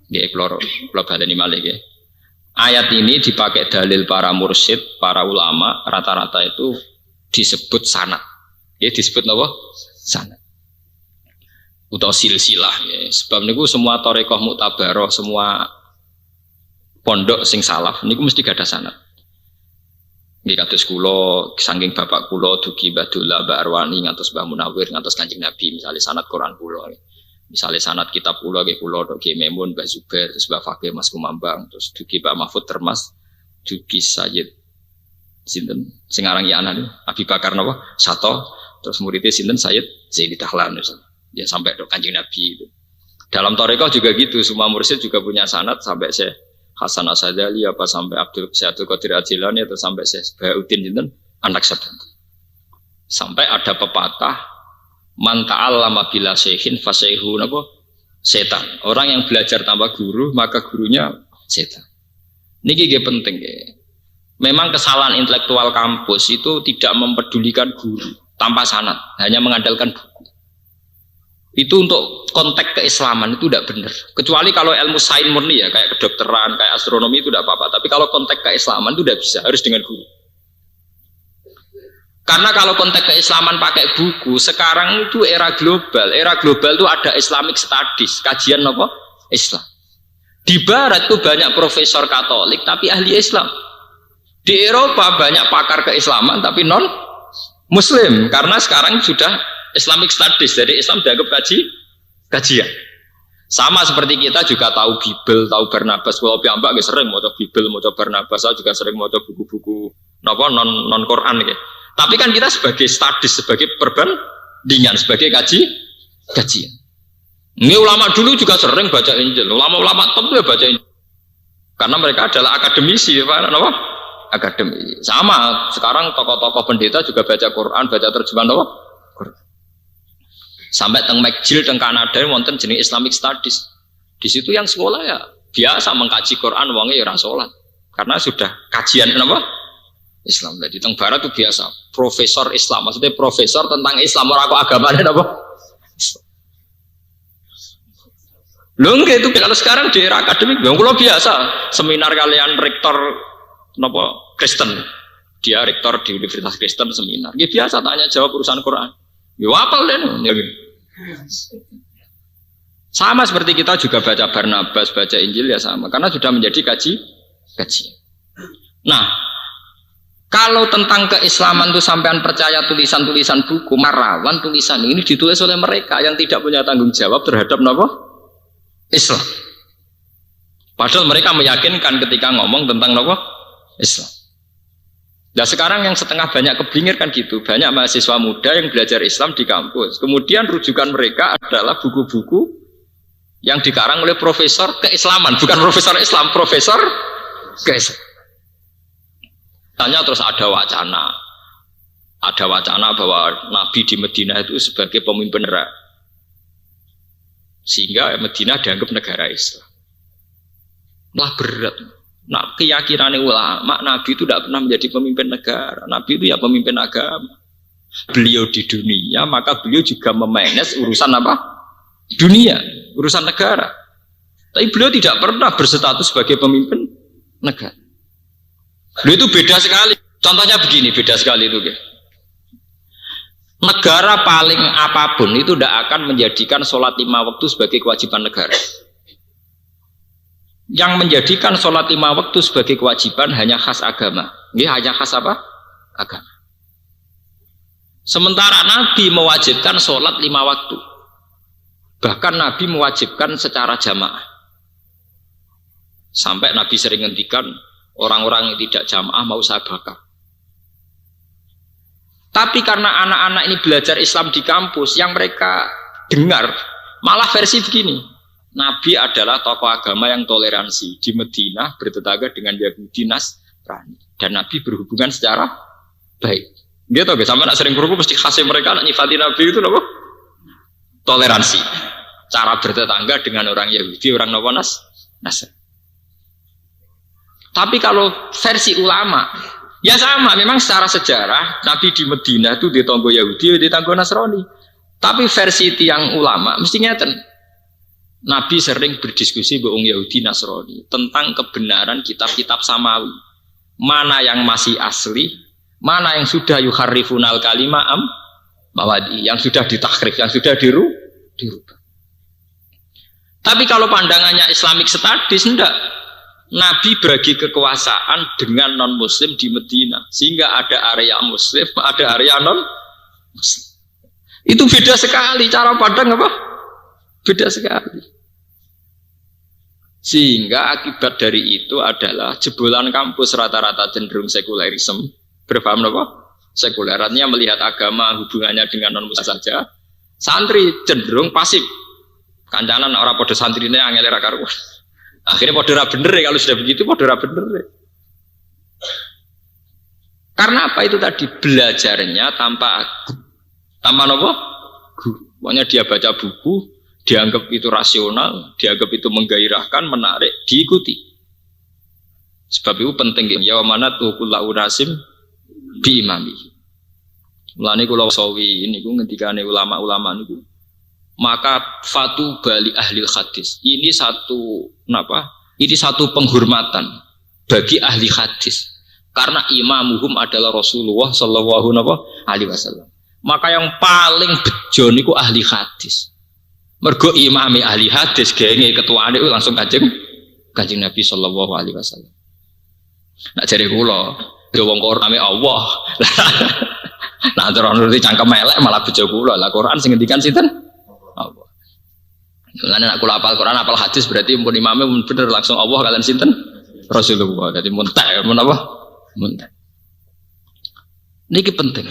Nggih kula baleni malih nggih. Ayat ini dipakai dalil para mursyid, para ulama, rata-rata itu disebut sanad. Ya disebut apa? Sanad. Utawa silsilah ya. Sebab niku semua thariqah mu'tabarah, semua pondok sing salaf niku mesti gada sanad. Nggih kados kula saking bapak kula dugi Mbah Dola, Mbah Arwani ngantos Mbah Munawir ngantos Kanjeng Nabi, misalnya sanad Quran kula. Misalnya sanad kitab kula nggih kula Ki Memun, Mbah Zubair, terus Mbah Fakih Mas Kumambang, terus dugi Pak Mahfud Termas, dugi Sayyid sinten sing aran ya anan Abi Bakar napa? Sato, terus muridnya sinten Sayyid Zaidi Dahlan ya sampai ke Kanjeng Nabi itu. Dalam thariqah juga gitu, semua mursyid juga punya sanad sampai Syekh Hasan Asadali apa sampai Abdul Qadir Al-Jilani atau sampai Syekh Bahauddin sinten anak sahabat. Sampai ada pepatah man ta'allama bila syekhin fasayhu napa setan. Orang yang belajar tanpa guru maka gurunya setan. Niki nggih penting nggih. Memang kesalahan intelektual kampus itu tidak mempedulikan guru tanpa sanad, hanya mengandalkan buku. Itu untuk konteks keislaman itu tidak benar. Kecuali kalau ilmu sains murni ya kayak kedokteran, kayak astronomi itu tidak apa-apa. Tapi kalau konteks keislaman itu tidak bisa, harus dengan guru. Karena kalau konteks keislaman pakai buku, sekarang itu era global. Era global itu ada Islamic Studies, kajian apa? Islam. Di Barat itu banyak profesor Katolik tapi ahli Islam. Di Eropa banyak pakar keislaman tapi non Muslim. Karena sekarang sudah Islamic Studies, jadi Islam dianggap kajian. Sama seperti kita juga tahu Bible, tahu Barnabas. Kalau piyambak sering mau Bible, mau Barnabas. Saya juga sering mau buku-buku non Quran gitu. Tapi kan kita sebagai studies, sebagai perbandingan, sebagai kajian. Ini ulama dulu juga sering baca Injil. Ulama-ulama top juga baca Injil. Karena mereka adalah akademisi, apa? Akademi. Sama, sekarang tokoh-tokoh pendeta juga baca Quran, baca terjemahan apa? Quran. Sampai teng McGill, teng Kanada, wonten jenis Islamic Studies. Di situ yang sekolah ya biasa mengkaji Quran, wongnya ya ora salat. Karena sudah kajian apa? Islam. Jadi teng Barat itu biasa profesor Islam, maksudnya profesor tentang Islam, orang kok agamanya apa? Loh enggak itu kalau sekarang di era akademik, yang kalau biasa seminar kalian rektor nopo Kristen, dia rektor di Universitas Kristen seminar, dia biasa tanya jawab urusan Quran, ya apa kalian? Sama seperti kita juga baca Barnabas, baca Injil ya sama, karena sudah menjadi kajian. Nah. Kalau tentang keislaman itu sampean percaya tulisan-tulisan buku, marawan tulisan ini ditulis oleh mereka yang tidak punya tanggung jawab terhadap apa? Islam. Padahal mereka meyakinkan ketika ngomong tentang apa? Islam. Nah sekarang yang setengah banyak kebingir kan gitu, banyak mahasiswa muda yang belajar Islam di kampus. Kemudian rujukan mereka adalah buku-buku yang dikarang oleh profesor keislaman, bukan profesor Islam, profesor keislaman. Tanya terus ada wacana bahwa Nabi di Madinah itu sebagai pemimpin negara, sehingga Madinah dianggap negara Islam. Lah berat. Nah keyakinan ulama Nabi itu tidak pernah menjadi pemimpin negara. Nabi itu ya pemimpin agama. Beliau di dunia, maka beliau juga memanage urusan apa? Dunia, urusan negara. Tapi beliau tidak pernah berstatus sebagai pemimpin negara. Lu itu beda sekali. Contohnya begini, beda sekali itu. Negara paling apapun itu tidak akan menjadikan sholat 5 waktu sebagai kewajiban negara. Yang menjadikan sholat 5 waktu sebagai kewajiban hanya khas agama. Ini hanya khas apa? Agama. Sementara Nabi mewajibkan sholat 5 waktu. Bahkan Nabi mewajibkan secara jamaah. Sampai Nabi sering ngendikan, orang-orang yang tidak jamaah mau saya bakar. Tapi karena anak-anak ini belajar Islam di kampus, yang mereka dengar malah versi begini. Nabi adalah tokoh agama yang toleransi. Di Madinah bertetangga dengan Yahudi Nasrani. Dan Nabi berhubungan secara baik. Gitu guys, sama nak sering berhubung mesti khasnya mereka nak nyifati Nabi itu apa? Toleransi. Cara bertetangga dengan orang Yahudi, orang Nasrani. Tapi kalau versi ulama, ya sama, memang secara sejarah Nabi di Madinah itu ditanggo Yahudi, ditanggo Nasrani. Tapi versi tiang ulama mestinya Nabi sering berdiskusi dengan Yahudi Nasrani tentang kebenaran kitab-kitab samawi. Mana yang masih asli, mana yang sudah yuharrifunal kalimah mawadi, yang sudah ditahrif, yang sudah dirubah. Tapi kalau pandangannya Islamic Studies, enggak. Nabi bagi kekuasaan dengan non-muslim di Medina, sehingga ada area muslim, ada area non-muslim. Itu beda sekali cara pandang apa? Beda sekali. Sehingga akibat dari itu adalah jebolan kampus rata-rata cenderung sekulerisme. Berpaham apa? Sekulerannya melihat agama hubungannya dengan non-muslim saja. Santri cenderung pasif. Kancanan orang podo santri ini angel ra karuan. Akhirnya podo ra bener ya, kalau sudah begitu podo ra bener ya. Karena apa itu tadi? Belajarnya tanpa apa? Pokoknya dia baca buku, dianggap itu rasional, dianggap itu menggairahkan, menarik, diikuti. Sebab itu penting ya mana tuh kullu nasim bi imami. Mulane kula sawi niku ngendikane ulama-ulama niku. Maka fatu bali ahli hadis. Ini satu Ini satu penghormatan bagi ahli hadis. Karena imamuhum adalah Rasulullah sallallahu alaihi wasallam. Maka yang paling bejo niku ahli hadis. Mergo imami ahli hadis genge ketuane langsung Kanjeng Nabi sallallahu alaihi wasallam. Nak jare kula, yo wong Quran Allah. Nah terus nuruti cangkem elek malah bejo kula. Lah Quran sing ngendikan sinten? Allah. Lan nek kula hafal Quran, hafal hadis berarti mun imame mun bener langsung Allah kalian sinten? Rasulullah. Dadi muntak menapa? Muntak. Niki penting.